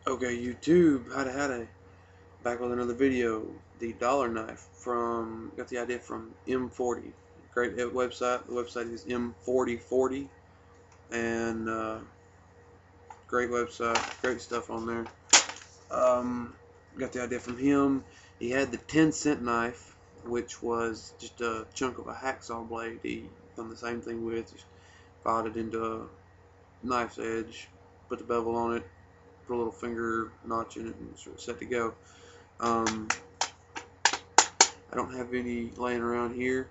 Okay, YouTube, howdy, back with another video. The dollar knife got the idea from M40. Great website. The website is M4040, and great website, great stuff on there. Got the idea from him. He had the 10-cent knife, which was just a chunk of a hacksaw blade. He done the same thing with, just filed it into a knife's edge, put the bevel on it, put a little finger notch in it, and it's set to go. I don't have any laying around here.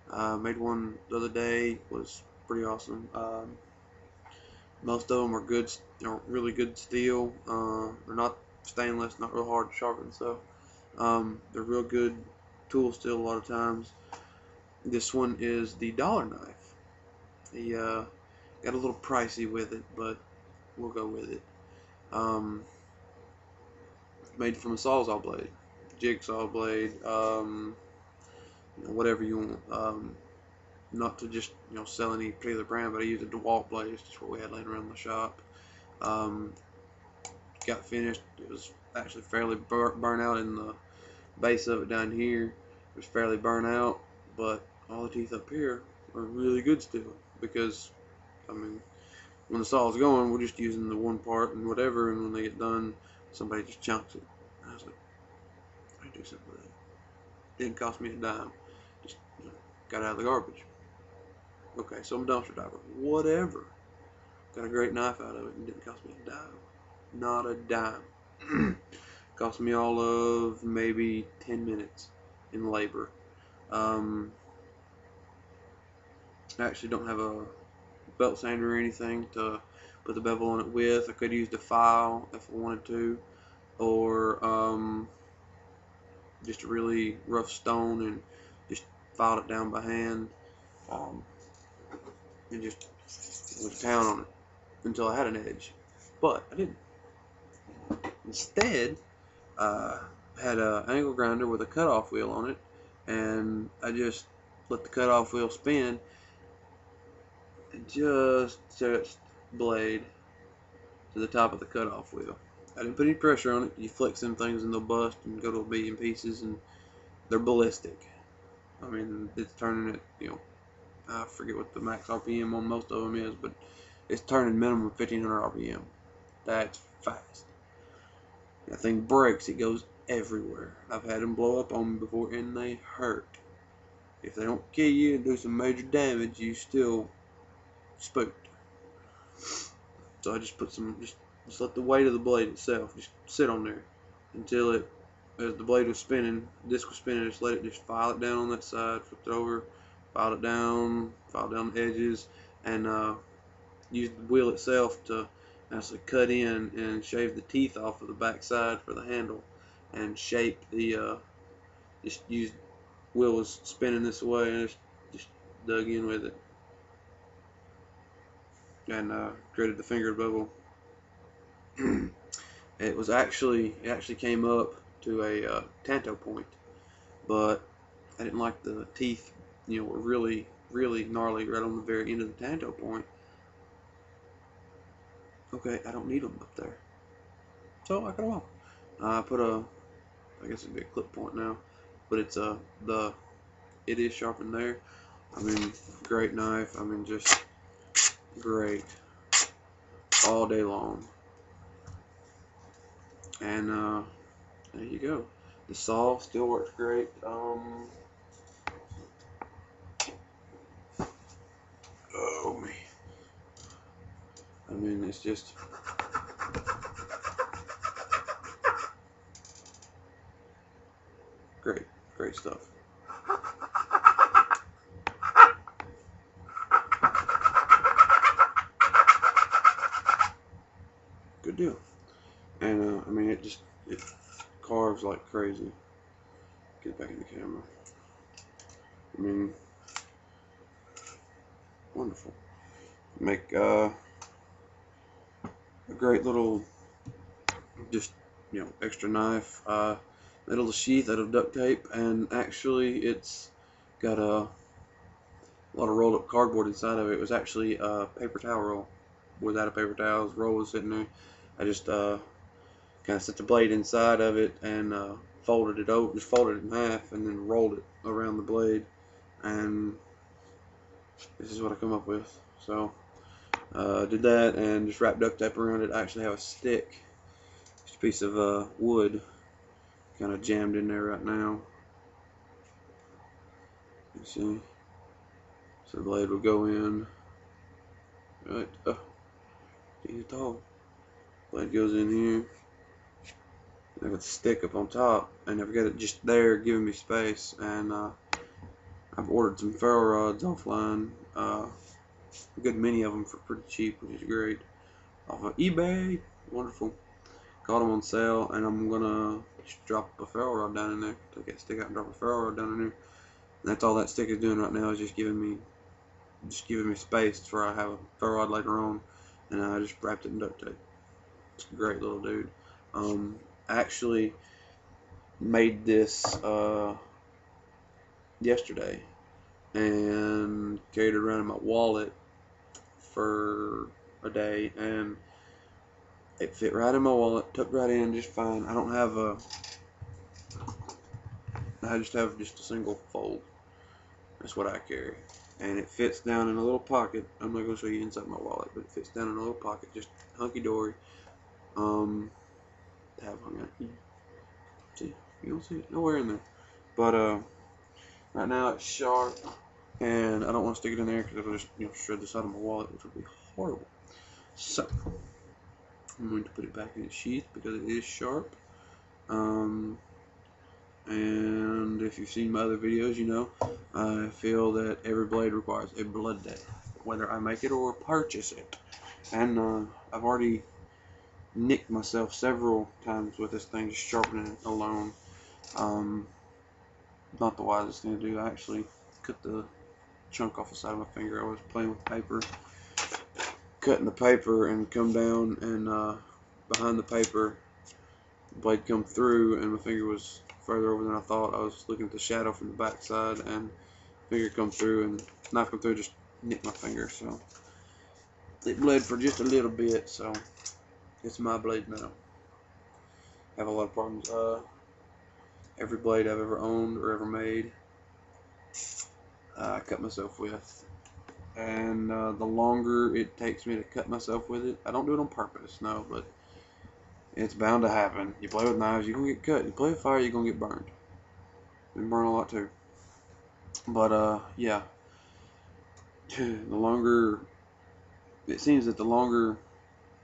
Made one the other day, was pretty awesome. Most of them are good, really good steel. They're not stainless, not real hard to sharpen, so they're real good tool steel a lot of times. This one is the dollar knife. He got a little pricey with it, but we'll go with it. Made from a sawzall blade, jigsaw blade, whatever you want. Not to just sell any particular brand, but I used a DeWalt blade. It's just what we had laying around the shop. Got finished. It was actually fairly burnt out in the base of it down here. It was fairly burnt out, but all the teeth up here are really good still, because I mean, when the saw's going, we're just using the one part and whatever, and when they get done, somebody just chunks it. And I was like, I do something with it. Didn't cost me a dime. Just got out of the garbage. Okay, so I'm a dumpster diver. Whatever. Got a great knife out of it and didn't cost me a dime. Not a dime. Cost me all of maybe 10 minutes in labor. I actually don't have a belt sander or anything to put the bevel on it with. I could use the file if I wanted to, or just a really rough stone and just filed it down by hand, and just was pound on it until I had an edge, but I didn't. Instead, I had an angle grinder with a cutoff wheel on it, and I just let the cutoff wheel spin and just touched the blade to the top of the cutoff wheel. I didn't put any pressure on it. You flex them things and they'll bust and go to a billion pieces, and they're ballistic. I mean, it's turning at, I forget what the max RPM on most of them is, but it's turning minimum 1500 RPM. That's fast. That thing breaks, it goes everywhere. I've had them blow up on me before, and they hurt. If they don't kill you and do some major damage, you still spooked. So I just put just let the weight of the blade itself just sit on there until it, as the blade was spinning, disc was spinning, just let it just file it down on that side, flip it over, file down the edges, and use the wheel itself to actually cut in and shave the teeth off of the back side for the handle, and shape the just used wheel was spinning this way, and just dug in with it, and created the finger bevel. It actually came up to a tanto point, but I didn't like the teeth, were really gnarly right on the very end of the tanto point. Okay, I don't need them up there, so I cut them off. I put I guess it'd be a clip point now, but it's it is sharpened there. I mean, great knife. I mean, just great all day long. And there you go. The saw still works great. Oh me. I mean, it's just great stuff. Good deal. And I mean, it carves like crazy. Get back in the camera. I mean, wonderful. Make a great little, just extra knife. Made a little sheath out of duct tape, and actually it's got a lot of rolled up cardboard inside of it. It was actually a paper towel roll. Without a paper towel, the roll was sitting there. I just kind of set the blade inside of it and folded it over, just folded it in half and then rolled it around the blade, and this is what I come up with. So did that and just wrapped duct tape around it. I actually have a stick, just a piece of wood kind of jammed in there right now. You see, so the blade will go in right. Get the hole. Blade goes in here. I got the stick up on top, and I've got it just there giving me space, and I've ordered some ferro rods offline, a good many of them for pretty cheap, which is great, off of eBay. Wonderful. Got them on sale, and I'm gonna just drop a ferro rod down in there. Take that stick out and drop a ferro rod down in there, and that's all that stick is doing right now, is just giving me space for I have a ferro rod later on, and I just wrapped it in duct tape. It's a great little dude. Actually made this yesterday and carried it around in my wallet for a day, and it fit right in my wallet, tucked right in just fine. I don't have I just have a single fold. That's what I carry, and it fits down in a little pocket. I'm not going to show you inside my wallet, but it fits down in a little pocket, just hunky-dory. Have hung out. See, you don't see it nowhere in there. But right now it's sharp, and I don't want to stick it in there because it'll just shred the side of my wallet, which would be horrible. So I'm going to put it back in its sheath because it is sharp. And if you've seen my other videos, you know I feel that every blade requires a blood day, whether I make it or purchase it. And I've already nicked myself several times with this thing, just sharpening it alone. Not the wisest thing to do. I actually cut the chunk off the side of my finger. I was playing with paper, cutting the paper, and come down, and behind the paper, the blade come through, and my finger was further over than I thought. I was looking at the shadow from the back side, and finger come through, and knife come through, just nicked my finger. So it bled for just a little bit. So it's my blade now. I have a lot of problems. Every blade I've ever owned or ever made, I cut myself with. And the longer it takes me to cut myself with it, I don't do it on purpose, no, but it's bound to happen. You play with knives, you're going to get cut. You play with fire, you're going to get burned. And burn a lot too. But yeah. The longer, it seems that the longer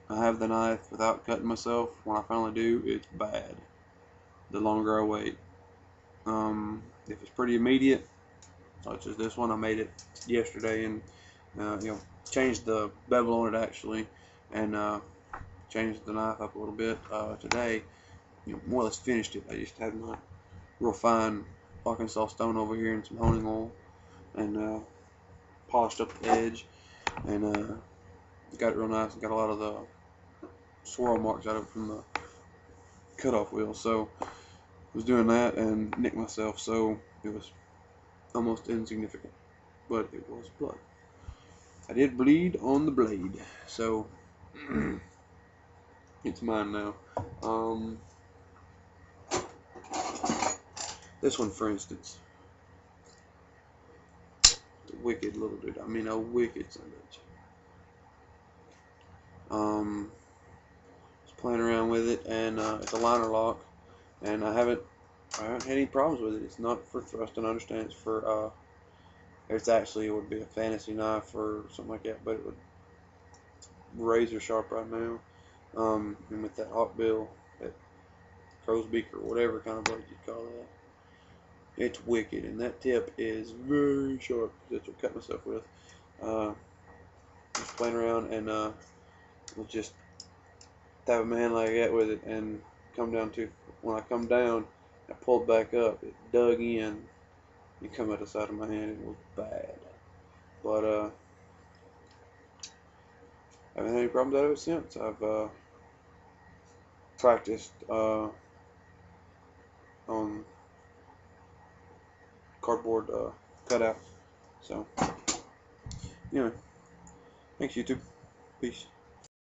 I have the knife without cutting myself, when I finally do, it's bad. The longer I wait. If it's pretty immediate, such as this one, I made it yesterday, and changed the bevel on it actually, and changed the knife up a little bit today. More or less finished it. I just had my real fine Arkansas stone over here and some honing oil, and polished up the edge, and got it real nice, and got a lot of the swirl marks out of it from the cutoff wheel. So I was doing that and nicked myself, so it was almost insignificant, but it was blood. I did bleed on the blade, so it's mine now. This one, for instance, the wicked little dude. I mean, a wicked son of a bitch. Was playing around with it, and it's a liner lock, and I haven't had any problems with it. It's not for thrust, and I understand it's for it would be a fantasy knife or something like that, but it would razor sharp right now. And with that hawk bill, that crow's beak or whatever kind of blade you call that, it's wicked, and that tip is very sharp. That's what I cut myself with. Just playing around, and we'll just tap my hand like that with it, and come down to, when I come down, I pulled back up, it dug in, and come out the side of my hand. It was bad, but I haven't had any problems out of it since. I've practiced on cardboard cutouts. So anyway, thanks YouTube. Peace.